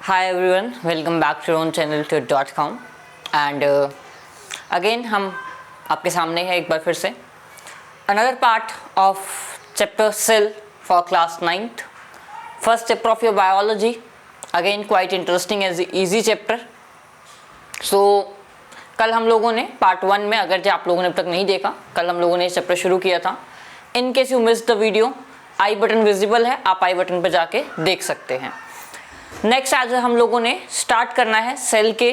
Hi everyone, welcome back to our own channel to.com and again हम आपके सामने हैं एक बार फिर से another part of chapter cell for class 9th first chapter of your biology again quite interesting as easy chapter so कल हम लोगों ने पार्ट 1 में अगर जो आप लोगों ने अब तक नहीं देखा कल हम लोगों ने चैप्टर शुरू किया था in case you miss the video I button visible है आप आई बटन पर जाके देख सकते हैं। नेक्स्ट आज हम लोगों ने स्टार्ट करना है सेल के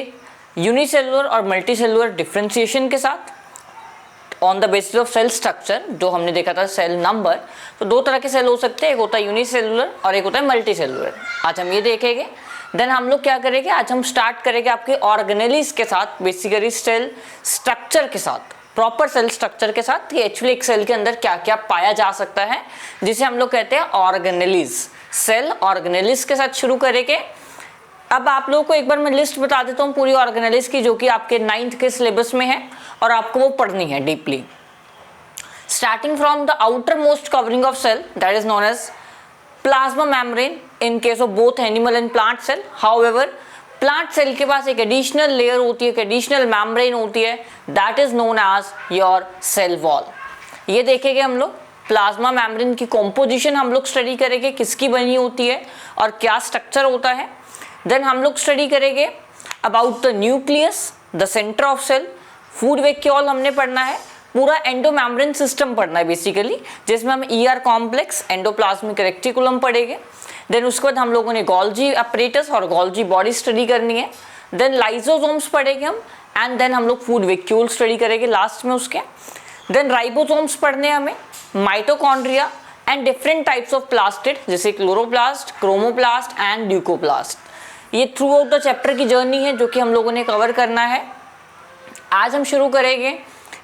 यूनिसेलुलर और मल्टीसेलुलर डिफरेंशिएशन के साथ on the basis of cell structure. जो हमने देखा था सेल नंबर, तो दो तरह के सेल हो सकते हैं, एक होता है यूनिसेलुलर और एक होता है मल्टीसेलुलर। आज हम ये देखेंगे। देन हम लोग क्या करेंगे, आज हम स्टार्ट करेंगे आपके ऑर्गेनेलिस के साथ, बेसिकली सेल स्ट्रक्चर के साथ, प्रॉपर सेल स्ट्रक्चर के साथ कि एक्चुअली एक सेल के अंदर क्या क्या पाया जा सकता है, जिसे हम लोग कहते हैं ऑर्गेनेलिस। सेल ऑर्गेनेलिस के साथ शुरू करेंगे। अब आप लोगों को एक बार मैं लिस्ट बता देता हूँ पूरी ऑर्गेनेलिस की, जो कि आपके 9th के सिलेबस में है और आपको वो पढ़नी है deeply. Starting from the outer most covering of cell that is known as plasma membrane in case of both animal and plant cell. However plant cell के पास एक एडिशनल लेयर होती है, एक एडिशनल मेम्ब्रेन होती है, that is known as your cell wall. ये देखेंगे हम लोग। प्लाज्मा मेम्ब्रेन की कॉम्पोजिशन हम लोग स्टडी करेंगे, किसकी बनी होती है और क्या स्ट्रक्चर होता है। देन हम लोग स्टडी करेंगे about the nucleus, the center of cell, food vacuole हमने पढ़ना है, पूरा एंडोमेम्ब्रेन सिस्टम पढ़ना है बेसिकली, जिसमें हम ईआर कॉम्प्लेक्स, एंडोप्लाज्मिक रेक्टिकुलम पढ़ेंगे। देन उसके बाद हम लोगों ने गोल्जी अपरेटस और गोल्जी बॉडी स्टडी करनी है। देन लाइसोसोम्स पढ़ेंगे हम, एंड देन हम लोग फूड वैक्यूल स्टडी करेंगे लास्ट में उसके। देन राइबोसोम्स पढ़ने हमें, mitochondria and different types of plastid जैसे क्लोरोप्लास्ट, क्रोमोप्लास्ट एंड ल्यूकोप्लास्ट। ये थ्रू आउट द चैप्टर की जर्नी है जो कि हम लोगों ने कवर करना है। आज हम शुरू करेंगे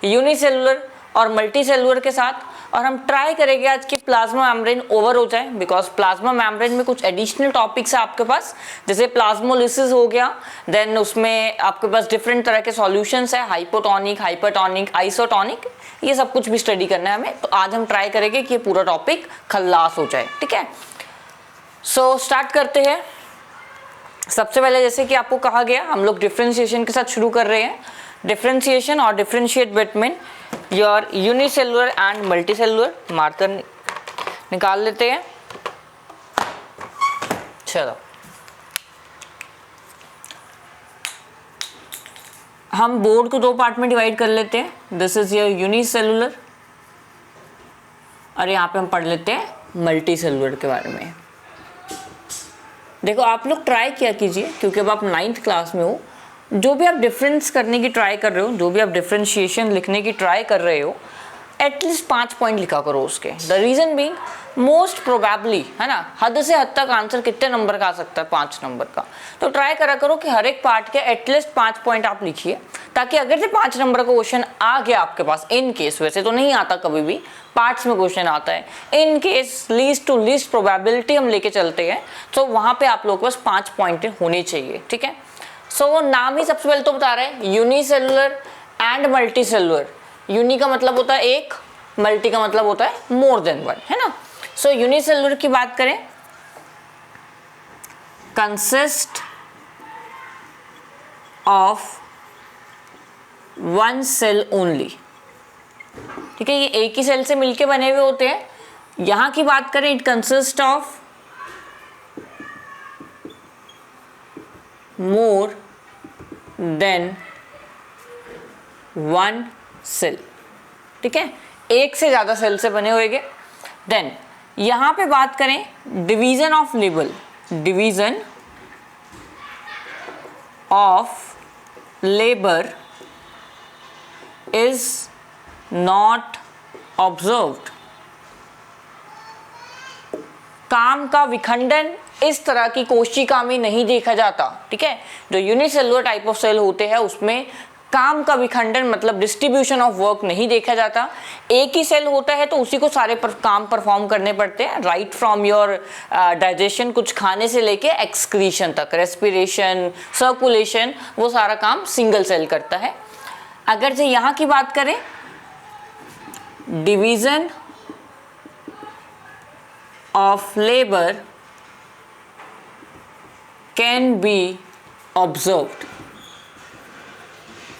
यूनिसेलुलर और मल्टीसेलुलर के साथ, और हम ट्राई करेंगे आज की प्लाज्मा मेम्ब्रेन ओवर हो जाए, बिकॉज प्लाज्मा मेम्ब्रेन में कुछ एडिशनल टॉपिक्स है आपके पास, जैसे प्लाज्मोलिसिस हो गया। देन उसमें आपके पास डिफरेंट तरह के सॉल्यूशंस है, हाइपोटोनिक, हाइपरटोनिक, आइसोटोनिक, ये सब कुछ भी स्टडी करना है हमें। तो आज हम ट्राई करेंगे कि ये पूरा टॉपिक खल्लास हो जाए, ठीक है। सो स्टार्ट करते हैं। सबसे पहले जैसे कि आपको कहा गया, हम लोग डिफरेंशिएशन के साथ शुरू कर रहे हैं। डिफरेंशिएशन और differentiate between your unicellular and multicellular. Marker निकाल लेते हैं। चलो हम बोर्ड को दो पार्ट में डिवाइड कर लेते हैं। दिस इज योर यूनिसेलुलर और यहाँ पे हम पढ़ लेते हैं मल्टीसेलुलर के बारे में। देखो आप लोग ट्राई किया कीजिए, क्योंकि अब आप 9th क्लास में हो, जो भी आप डिफरेंस करने की ट्राई कर रहे हो, जो भी आप डिफरेंशिएशन लिखने की ट्राई कर रहे हो, एटलीस्ट 5 पॉइंट लिखा करो उसके। The reason being most probably, है ना, हद से हद तक आंसर कितने नंबर का आ सकता है, 5 नंबर का। तो ट्राई करा करो कि हर एक पार्ट के एटलीस्ट 5 पॉइंट आप लिखिए, ताकि अगर से 5 नंबर का क्वेश्चन आ गया आपके पास, इन केस, वैसे तो नहीं आता कभी भी, पार्ट्स में क्वेश्चन आता है, in case least to least probability हम लेके चलते हैं, तो वहाँ पे आप लोगों के पास 5 पॉइंट होने चाहिए, ठीक है। सो वो नाम ही सबसे पहले तो बता रहे हैं, यूनिसेलुलर एंड मल्टीसेलुलर। यूनि का मतलब होता है एक, मल्टी का मतलब होता है मोर देन वन, है ना। सो यूनिसेलुलर की बात करें, consist of one cell only, ठीक है। ये एक ही सेल से मिलके बने हुए होते हैं। यहां की बात करें, it consist of more than one cell, ठीक है, एक से ज्यादा सेल से बने हुए। देन यहां पे बात करें division of label, division of labour is not observed. काम का विखंडन इस तरह की कोशिका में नहीं देखा जाता, ठीक है। जो यूनिसेलुलर टाइप ऑफ सेल होते हैं उसमें काम का विखंडन मतलब डिस्ट्रीब्यूशन ऑफ वर्क नहीं देखा जाता। एक ही सेल होता है तो उसी को सारे काम परफॉर्म करने पड़ते हैं, राइट फ्रॉम योर डाइजेशन, कुछ खाने से लेके एक्सक्रीशन तक, रेस्पिरेशन, सर्कुलेशन, वो सारा काम सिंगल सेल करता है। अगर से यहाँ की बात करें, division of labour can be observed.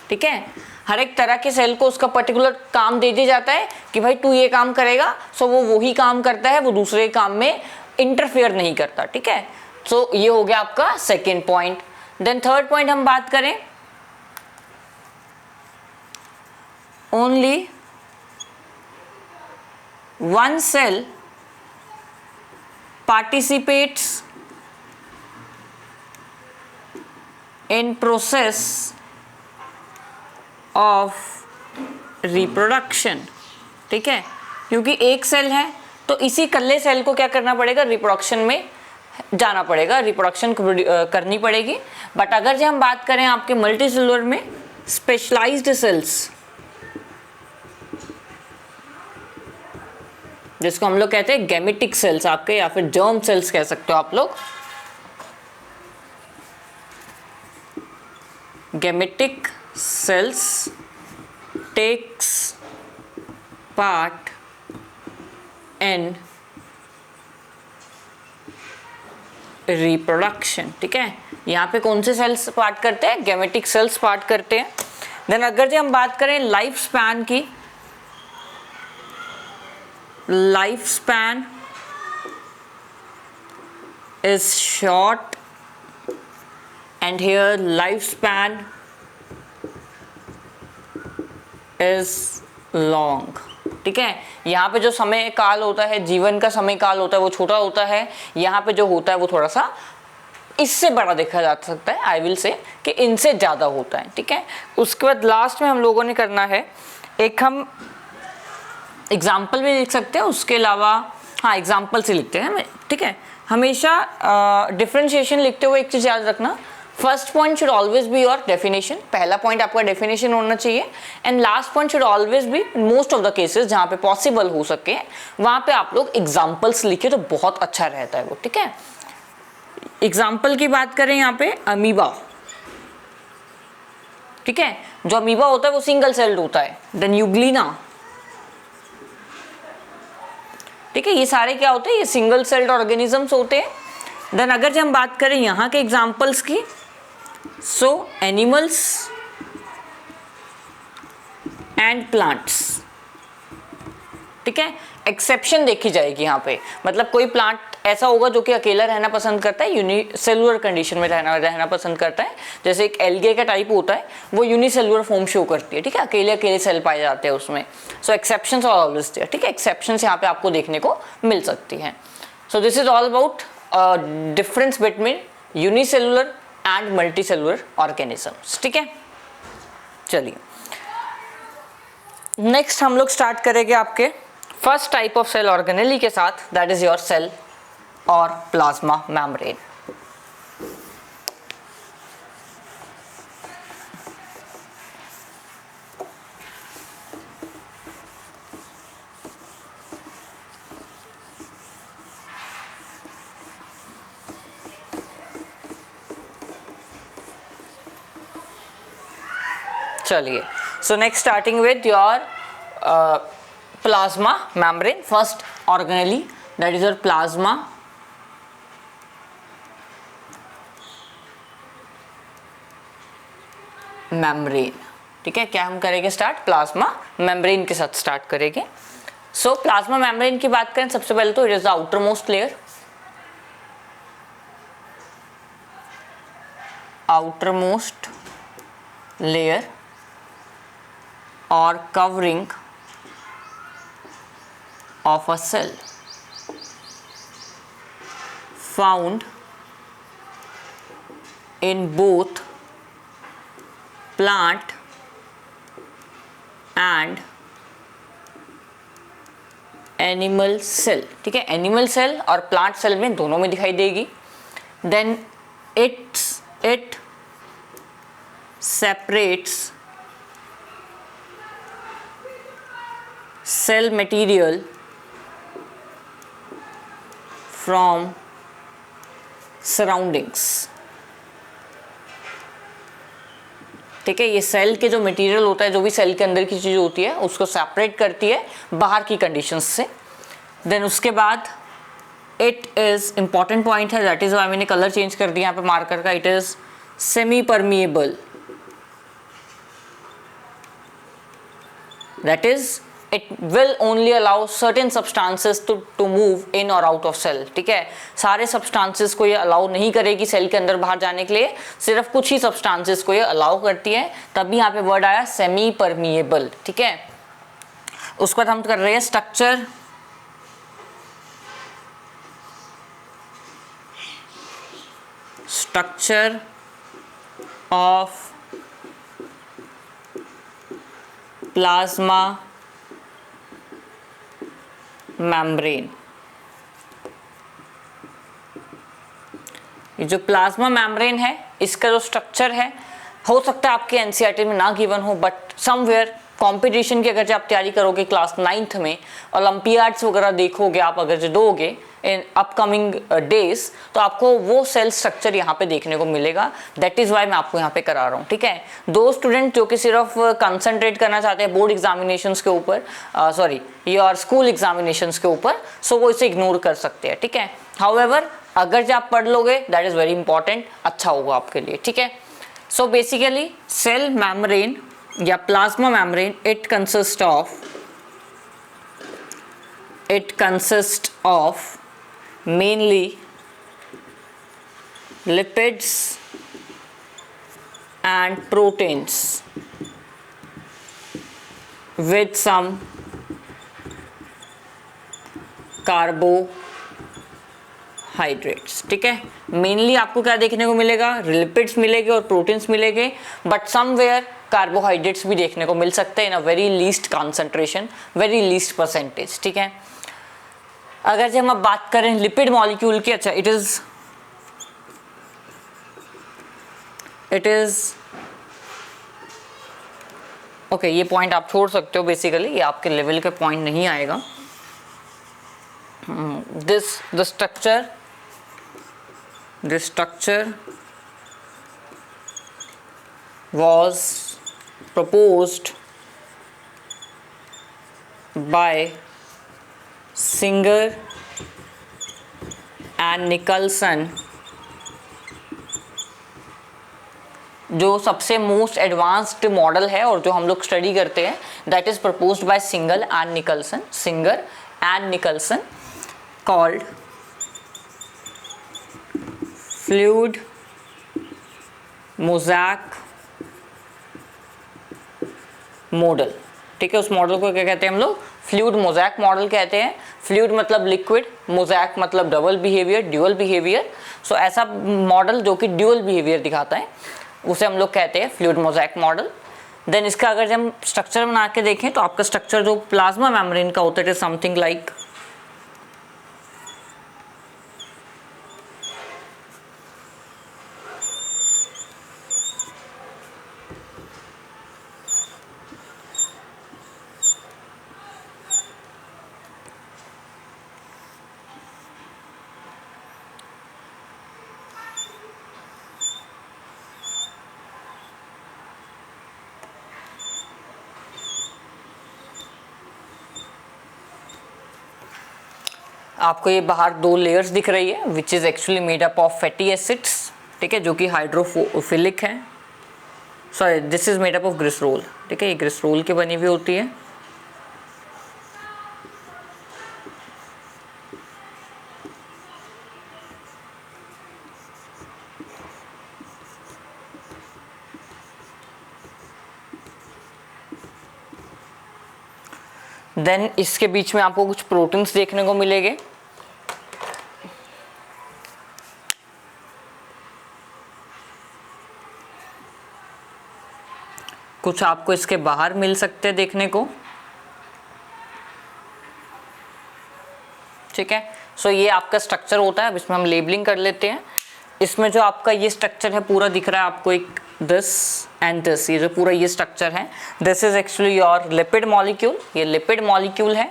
ठीक है, हर एक तरह के सेल को उसका पर्टिकुलर काम दे दिया जाता है कि भाई तू ये काम करेगा, सो वो वही काम करता है, वो दूसरे काम में इंटरफेयर नहीं करता। ठीक है, सो ये हो गया आपका second point. Then third point हम बात करें, only one cell participates in process of reproduction। ठीक है, क्योंकि एक सेल है तो इसी कल्ले सेल को क्या करना पड़ेगा, रिप्रोडक्शन में जाना पड़ेगा, रिप्रोडक्शन करनी पड़ेगी। बट अगर जो हम बात करें आपके मल्टी सेलुलर में स्पेशलाइज्ड सेल्स, जिसको हम लोग कहते हैं गैमेटिक सेल्स आपके, या फिर जर्म सेल्स कह सकते हो आप लोग, gametic cells takes part in reproduction. ठीक है, यहाँ पे कौन से सेल्स पार्ट करते हैं, गैमेटिक सेल्स पार्ट करते हैं। देन अगर जो हम बात करें लाइफ स्पैन की, lifespan is short and here lifespan is long। ठीक है, यहाँ पे जो समय काल होता है, जीवन का समय काल होता है, वो छोटा होता है, यहाँ पे जो होता है वो थोड़ा सा इससे बड़ा देखा जा सकता है, आई विल से कि इनसे ज़्यादा होता है। ठीक है, उसके बाद लास्ट में हम लोगों ने करना है, एक हम एग्जाम्पल भी लिख सकते हैं, उसके अलावा हाँ एग्जाम्पल से लिखते हैं। ठीक है, हमेशा डिफरेंशिएशन लिखते हुए एक चीज़ याद रखना, first point should always be your definition, पहला पॉइंट आपका डेफिनेशन होना चाहिए, and last point should always be, most of the cases जहाँ पे पॉसिबल हो सके वहाँ पे आप लोग एग्जाम्पल्स लिखे तो बहुत अच्छा रहता है वो। ठीक है, एग्जाम्पल की बात करें यहाँ पे अमीबा। ठीक है, जो अमीबा होता है वो सिंगल सेल्ड होता है। Then euglena. ठीक है, ये सारे क्या होते हैं, ये सिंगल सेल्ड ऑर्गेनिजम्स होते हैं। देन अगर जब हम बात करें यहाँ के एग्जाम्पल्स की, सो एनिमल्स एंड प्लांट्स। ठीक है, एक्सेप्शन देखी जाएगी यहाँ पे, मतलब कोई प्लांट ऐसा होगा जो कि अकेला रहना पसंद करता है, यूनिसेलुलर कंडीशन में रहना पसंद करता है। जैसे एक एल्गे का टाइप होता है, वो यूनिसेलुलर फॉर्म शो करती है। ठीक है, अकेले अकेले सेल पाए जाते हैं उसमें। सो एक्सेप्शंस आर ऑलवेज देयर। ठीक है, एक्सेप्शंस यहाँ पे आपको देखने को मिल सकती हैं। So this is all about difference between unicellular and multicellular organisms. ठीक है, चलिए नेक्स्ट हम लोग स्टार्ट करेंगे आपके first type of cell organelle के साथ, दैट इज योर सेल और प्लाज्मा मेम्ब्रेन। चलिए, so next starting with your plasma membrane, first organelle, that is your plasma membrane। ठीक है, क्या हम करेंगे स्टार्ट, प्लाज्मा मेम्ब्रेन के साथ स्टार्ट करेंगे। सो प्लाज्मा मेम्ब्रेन की बात करें, सबसे पहले तो it is the outer most layer, outermost layer or covering of a cell found in both plant and animal cell. ठीक है, एनिमल सेल और प्लांट सेल में दोनों में दिखाई देगी। Then it separates cell material from surroundings। ठीक है, ये सेल के जो मटेरियल होता है, जो भी सेल के अंदर की चीज़ होती है, उसको सेपरेट करती है बाहर की कंडीशंस से। देन उसके बाद इट इज इंपॉर्टेंट पॉइंट है, दैट इज वाई मैंने कलर चेंज कर दिया यहाँ पे मार्कर का. It is semi permeable, that is it will only allow certain substances to move in or out of cell. ठीक है, सारे substances को ये अलाउ नहीं करेगी सेल के अंदर बाहर जाने के लिए, सिर्फ कुछ ही substances को ये अलाउ करती है, तभी यहाँ पे वर्ड आया सेमी परमिएबल. ठीक है, उसके बाद हम कर रहे हैं structure. Structure of plasma membrane. ये जो प्लाज्मा मेम्ब्रेन है इसका जो स्ट्रक्चर है, हो सकता है आपके एनसीईआरटी में ना गिवन हो, बट समवेयर कंपटीशन की अगर जो आप तैयारी करोगे क्लास 9th में, ओलंपियाड्स वगैरह देखोगे आप अगर जो दोगे इन अपकमिंग डेज, तो आपको वो सेल स्ट्रक्चर यहाँ पे देखने को मिलेगा. दैट इज़ वाई मैं आपको यहाँ पे करा रहा हूँ. ठीक है, दो स्टूडेंट जो कि सिर्फ कंसंट्रेट करना चाहते हैं बोर्ड एग्जामिनेशंस के ऊपर, सॉरी योर स्कूल एग्जामिनेशंस के ऊपर, सो वो इसे इग्नोर कर सकते हैं. ठीक है, हाउएवर अगर जो आप पढ़ लोगे दैट इज़ वेरी इंपॉर्टेंट, अच्छा होगा आपके लिए. ठीक है, सो बेसिकली सेल मेम्ब्रेन या plasma membrane, it consist of mainly lipids and proteins with some carbohydrates. ठीक है, मेनली आपको क्या देखने को मिलेगा, लिपिड्स मिलेंगे और प्रोटीन्स मिलेंगे, बट समवेयर कार्बोहाइड्रेट्स भी देखने को मिल सकते हैं in a very least concentration, very least percentage. ठीक है, अगर जब हम बात करें लिपिड मॉलिक्यूल की, अच्छा इट इज ओके, ये पॉइंट आप छोड़ सकते हो, बेसिकली ये आपके लेवल के पॉइंट नहीं आएगा. The structure was proposed by Singer and Nicholson. जो सबसे मोस्ट एडवांस्ड मॉडल है और जो हम लोग स्टडी करते हैं, that is proposed by singer and Nicholson, called fluid mosaic model. ठीक है, उस मॉडल को क्या कहते हैं हम लोग, फ्लूइड मोज़ैक मॉडल कहते हैं. फ्लूइड मतलब लिक्विड, मोज़ैक मतलब डबल बिहेवियर, ड्यूअल बिहेवियर. सो ऐसा मॉडल जो कि ड्यूअल बिहेवियर दिखाता है उसे हम लोग कहते हैं फ्लूइड मोज़ैक मॉडल. देन इसका अगर जब हम स्ट्रक्चर बना के देखें तो आपका स्ट्रक्चर जो प्लाज्मा मेम्ब्रेन का होता है, इट इज समथिंग लाइक आपको ये बाहर दो लेयर्स दिख रही है which is actually made up of fatty acids. ठीक है, जो कि हाइड्रोफिलिक है. Sorry, this is made up of glycerol. ठीक है, ये ग्लिसरॉल की बनी हुई होती है. देन इसके बीच में आपको कुछ प्रोटीन्स देखने को मिलेंगे. कुछ आपको इसके बाहर मिल सकते हैं देखने को. ठीक है, सो ये आपका स्ट्रक्चर होता है. अब इसमें हम लेबलिंग कर लेते हैं. इसमें जो आपका ये स्ट्रक्चर है पूरा दिख रहा है आपको, एक दिस एंड दिस, ये जो पूरा ये स्ट्रक्चर है, this is actually your lipid molecule. ये लिपिड मॉलिक्यूल है.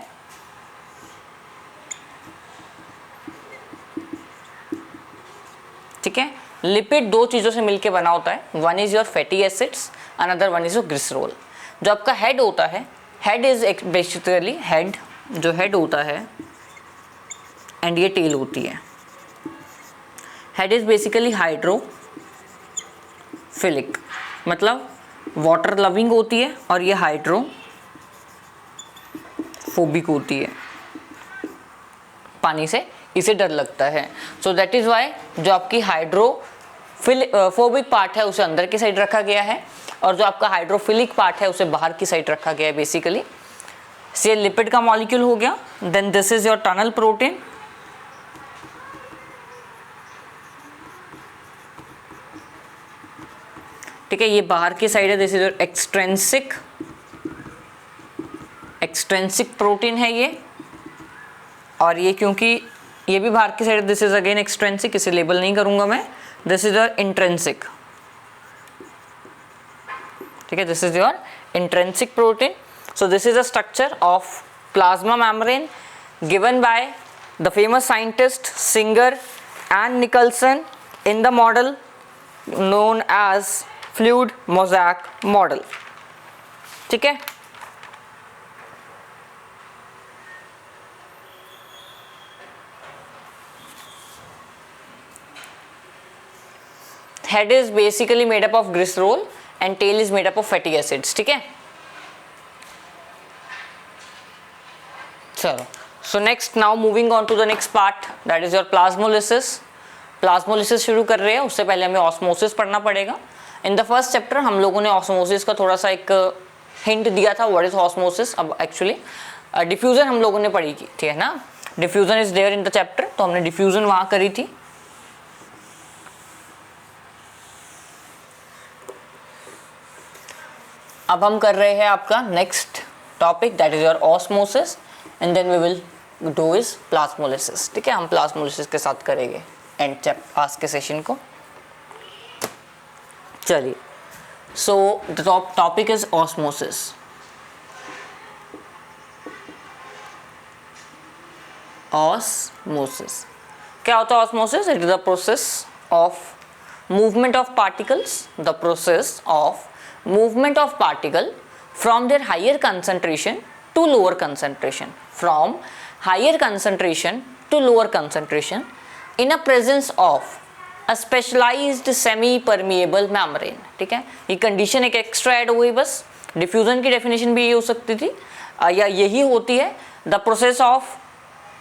ठीक है, लिपिड दो चीज़ों से मिलके बना होता है. One is your fatty acids, another one is your glycerol. जो आपका हेड होता है, हेड इज बेसिकली हेड, जो हेड होता है एंड ये टेल होती है। हेड इज बेसिकली हाइड्रोफिलिक, मतलब वाटर लविंग होती है, और ये हाइड्रोफोबिक होती है, पानी से इसे डर लगता है। सो दैट इज वाई जो आपकी हाइड्रोफोबिक पार्ट है उसे अंदर की साइड रखा गया है, और जो आपका हाइड्रोफिलिक पार्ट है उसे बाहर की साइड रखा गया है बेसिकली। ये लिपिड का मॉलिक्यूल हो गया। Then this is your tunnel protein, ठीक है, ये बाहर की साइड है। This is your extrinsic protein है ये, और ये क्योंकि ये भी बाहर की side, this is again extrinsic, इसे लेबल नहीं करूंगा मैं। दिस इज योर इंट्रेंसिक, ठीक है, this is your intrinsic protein. So this is a structure of plasma membrane given by the famous scientist Singer and Nicolson in the model known as fluid mosaic model, ठीक है। Head is basically made up of glycerol and tail is made up of fatty acids, ठीक है। चलो, so next now moving on to the next part, that is your plasmolysis। Plasmolysis शुरू कर रहे हैं, उससे पहले हमें ऑस्मोसिस पढ़ना पड़ेगा। इन द फर्स्ट चैप्टर हम लोगों ने ऑस्मोसिस का थोड़ा सा एक हिंट दिया था, व्हाट इज ऑस्मोसिस। अब एक्चुअली डिफ्यूजन हम लोगों ने पढ़ी थी, है ना, diffusion is there in the chapter, तो हमने डिफ्यूजन वहाँ करी थी। अब हम कर रहे हैं आपका next topic, that is your osmosis, and then we will do is plasmolysis, ठीक है। हम प्लाज्मोलिसिस के साथ करेंगे एंड आज के सेशन को। चलिए, so the topic is osmosis. Osmosis क्या होता है? Osmosis it is the process of movement of particles, the process of movement of particle from their higher concentration to lower concentration, from higher concentration to lower concentration in a presence of a specialized semi permeable membrane, ठीक है। ये condition एक extra add हो गई बस। Diffusion की definition भी ये हो सकती थी या यही होती है, the process of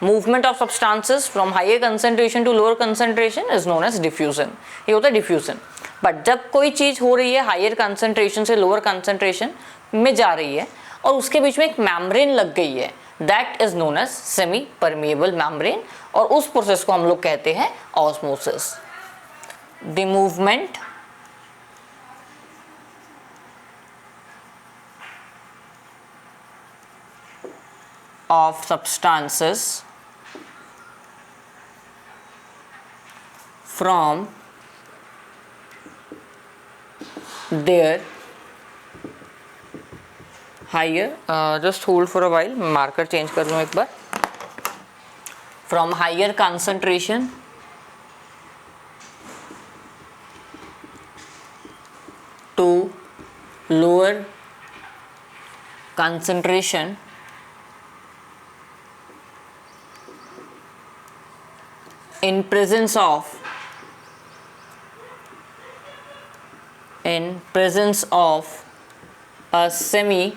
movement of substances from higher concentration to lower concentration is known as diffusion, ये होता है डिफ्यूजन। बट जब कोई चीज़ हो रही है हायर कंसंट्रेशन से लोअर कंसंट्रेशन में जा रही है और उसके बीच में एक मेम्ब्रेन लग गई है, that is known as semi permeable membrane, और उस प्रोसेस को हम लोग कहते हैं osmosis. The movement of substances from their higher just hold for a while, marker change कर लूँ एक बार, from higher concentration to lower concentration in presence of a semi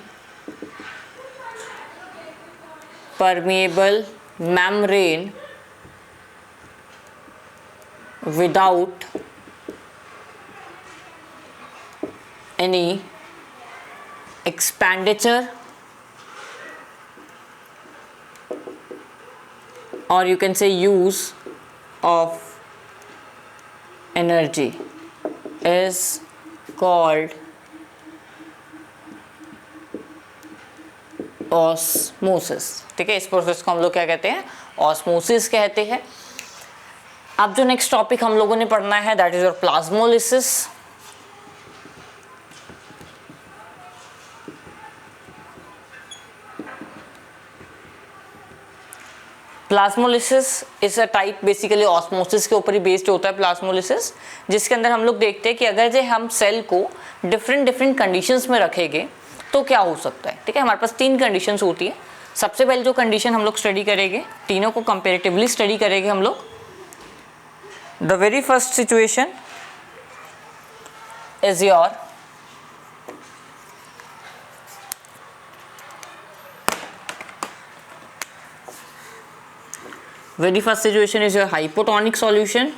permeable membrane without any expenditure or you can say use of energy is called osmosis, ठीक है। इस process को हम लोग क्या कहते हैं? ऑस्मोसिस कहते हैं। अब जो नेक्स्ट टॉपिक हम लोगों ने पढ़ना है that is your plasmolysis. Plasmolysis is a type basically osmosis के ऊपर ही बेस्ड होता है प्लाज्मोलिसिस, जिसके अंदर हम लोग देखते हैं कि अगर जो हम सेल को डिफरेंट कंडीशंस में रखेंगे तो क्या हो सकता है, ठीक है। हमारे पास 3 कंडीशंस होती है। सबसे पहले जो कंडीशन हम लोग स्टडी करेंगे, तीनों को कंपेरेटिवली स्टडी करेंगे हम लोग। The very first situation is your hypotonic solution.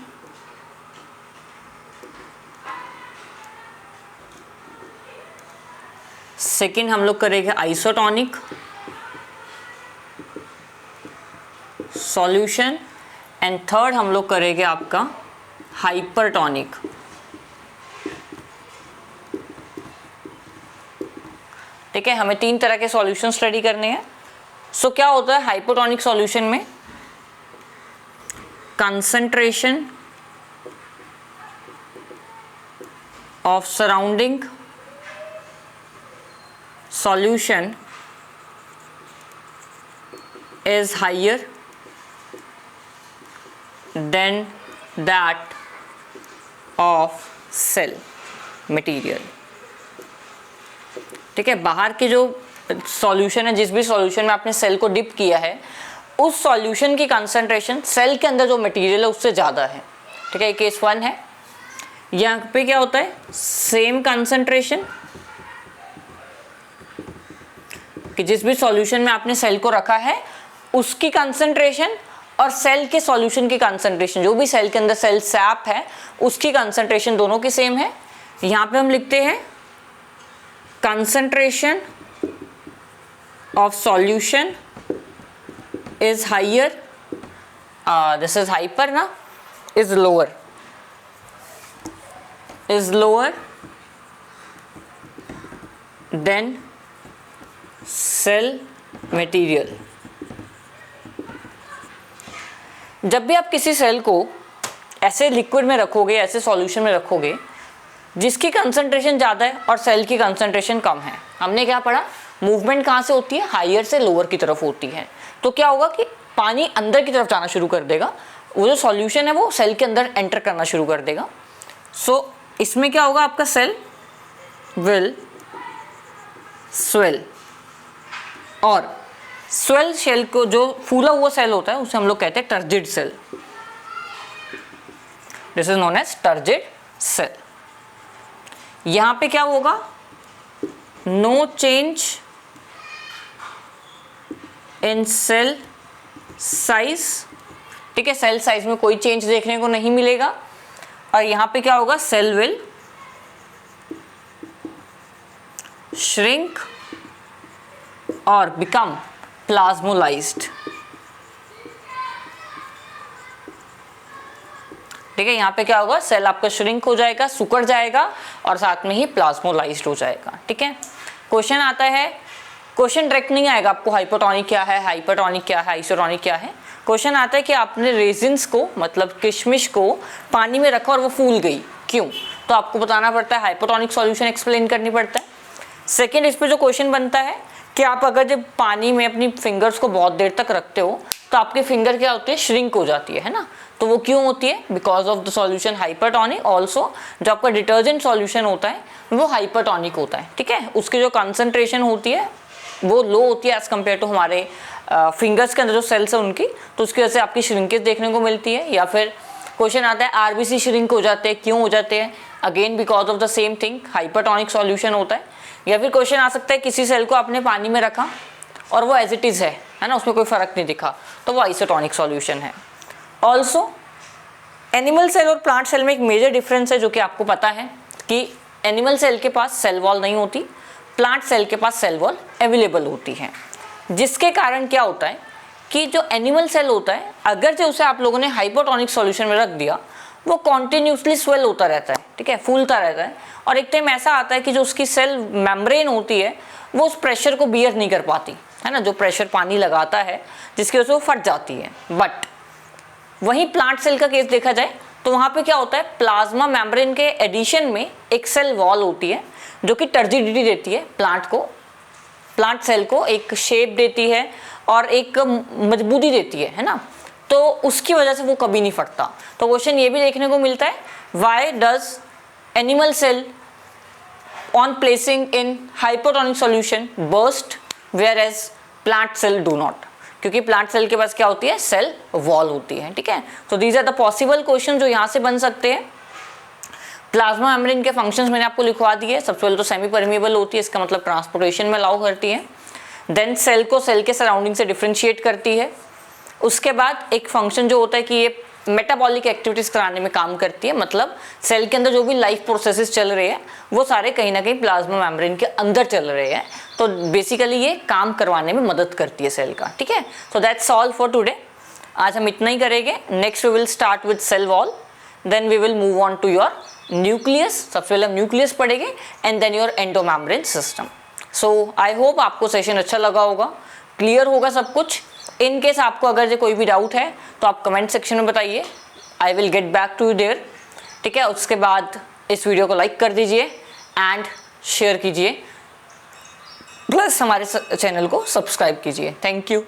Second हम लोग करेंगे आइसोटॉनिक सॉल्यूशन एंड थर्ड हम लोग करेंगे आपका हाइपरटॉनिक। ठीक है, हमें तीन तरह के सॉल्यूशन स्टडी करने हैं। सो क्या होता है हाइपोटोनिक सॉल्यूशन में, concentration of surrounding solution is higher than that of cell material। ठीक है, बाहर के जो सॉल्यूशन है, जिस भी सॉल्यूशन में आपने सेल को डिप किया है, उस सॉल्यूशन की कंसंट्रेशन सेल के अंदर जो मटेरियल है उससे ज़्यादा है। ठीक है, केस 1 है। यहाँ पे क्या होता है, सेम कंसंट्रेशन कि जिस भी सॉल्यूशन में आपने सेल को रखा है उसकी कंसंट्रेशन और सेल के सॉल्यूशन की कंसंट्रेशन, जो भी सेल के अंदर सेल सैप है उसकी कंसंट्रेशन दोनों की सेम है। यहाँ पे हम लिखते हैं concentration of solution is higher, this is hyper ना, is lower than cell material. जब भी आप किसी सेल को ऐसे लिक्विड में रखोगे, ऐसे सॉल्यूशन में रखोगे जिसकी कंसंट्रेशन ज़्यादा है और सेल की कंसंट्रेशन कम है, हमने क्या पढ़ा, मूवमेंट कहाँ से होती है, हायर से लोअर की तरफ होती है। तो क्या होगा कि पानी अंदर की तरफ जाना शुरू कर देगा, वो जो सॉल्यूशन है वो सेल के अंदर एंटर करना शुरू कर देगा। सो इसमें क्या होगा, आपका सेल विल स्वेल, और स्वेल सेल को, जो फूला हुआ सेल होता है उसे हम लोग कहते हैं turgid cell. This is known as turgid cell. यहां पे क्या होगा, no change in cell size. ठीक है, सेल साइज में कोई चेंज देखने को नहीं मिलेगा। और यहां पे क्या होगा, सेल विल श्रिंक और बिकम प्लाज्मोलाइज्ड। ठीक है, यहाँ पे क्या होगा, सेल आपका श्रिंक हो जाएगा, सुकड़ जाएगा और साथ में ही प्लाज्मोलाइज्ड हो जाएगा। ठीक है, क्वेश्चन आता है, क्वेश्चन डायरेक्ट नहीं आएगा आपको हाइपोटोनिक क्या है, हाइपरटोनिक क्या है, आइसोटोनिक क्या है। क्वेश्चन आता है कि आपने रेजिन्स को, मतलब किशमिश को पानी में रखा और वो फूल गई, क्यों? तो आपको बताना पड़ता है, हाइपोटोनिक सॉल्यूशन एक्सप्लेन करनी पड़ता है। सेकेंड, इस पे जो क्वेश्चन बनता है कि आप अगर जब पानी में अपनी फिंगर्स को बहुत देर तक रखते हो तो आपकी फिंगर क्या होती है, श्रिंक हो जाती है ना। तो वो क्यों होती है, because of the solution hypertonic. Also जो आपका डिटर्जेंट सॉल्यूशन होता है वो हाइपरटोनिक होता है। ठीक है, उसकी जो कंसंट्रेशन होती है वो लो होती है एज कम्पेयर टू हमारे फिंगर्स के अंदर जो सेल्स है उनकी, तो उसकी वजह से आपकी श्रिंकेज देखने को मिलती है। या फिर क्वेश्चन आता है आरबीसी श्रिंक हो जाते हैं, क्यों हो जाते हैं, again because of the same thing, hypertonic solution होता है। या फिर क्वेश्चन आ सकता है किसी सेल को आपने पानी में रखा और वो एज इट इज़ है ना, उसमें कोई फर्क नहीं दिखा, तो वो आइसोटोनिक सॉल्यूशन है। ऑल्सो एनिमल सेल और प्लांट सेल में एक मेजर डिफरेंस है जो कि आपको पता है कि एनिमल सेल के पास सेल वॉल नहीं होती, प्लांट सेल के पास सेल वॉल अवेलेबल होती है। जिसके कारण क्या होता है कि जो एनिमल सेल होता है, अगर जो उसे आप लोगों ने हाइपोटोनिक सॉल्यूशन में रख दिया, वो कॉन्टिन्यूसली स्वेल होता रहता है। ठीक है, फूलता रहता है, और एक टाइम ऐसा आता है कि जो उसकी सेल मेम्ब्रेन होती है वो उस प्रेशर को बियर नहीं कर पाती है ना, जो प्रेशर पानी लगाता है जिसकी वजह से वो फट जाती है। बट वहीं प्लांट सेल का केस देखा जाए तो वहाँ पे क्या होता है, प्लाज्मा मेम्ब्रेन के एडिशन में एक सेल वॉल होती है जो कि टर्जिडिटी देती है प्लांट सेल को एक शेप देती है और एक मजबूती देती है ना, तो उसकी वजह से वो कभी नहीं फटता। तो क्वेश्चन ये भी देखने को मिलता है, why does animal cell on placing in hypotonic solution burst, whereas plant cell do not, क्योंकि प्लांट सेल के पास क्या होती है, सेल वॉल होती है, ठीक है। तो these are the possible question जो यहाँ से बन सकते हैं। प्लाज्मा मेम्ब्रेन के फंक्शंस मैंने आपको लिखवा दिए। सबसे पहले तो सेमी परमिएबल होती है, इसका मतलब ट्रांसपोर्टेशन में अलाउ करती है। देन सेल को सेल के सराउंडिंग से डिफ्रेंशिएट करती है। उसके बाद एक फंक्शन जो होता है कि ये मेटाबॉलिक एक्टिविटीज़ कराने में काम करती है, मतलब सेल के अंदर जो भी लाइफ प्रोसेसेस चल रहे हैं वो सारे कहीं ना कहीं प्लाज्मा मेम्ब्रेन के अंदर चल रहे हैं। तो बेसिकली ये काम करवाने में मदद करती है सेल का, ठीक है। So that's all for today. आज हम इतना ही करेंगे। Next we will start with cell wall, then we will move on to your nucleus. सबसे पहले हम न्यूक्लियस पढ़ेंगे and then your endomembrane system. So I hope आपको सेशन अच्छा लगा होगा, क्लियर होगा सब कुछ। इन केस आपको अगर जो कोई भी डाउट है तो आप कमेंट सेक्शन में बताइए, I will get back to you there, ठीक है। उसके बाद इस वीडियो को लाइक कर दीजिए एंड शेयर कीजिए, प्लस हमारे चैनल को सब्सक्राइब कीजिए। Thank you.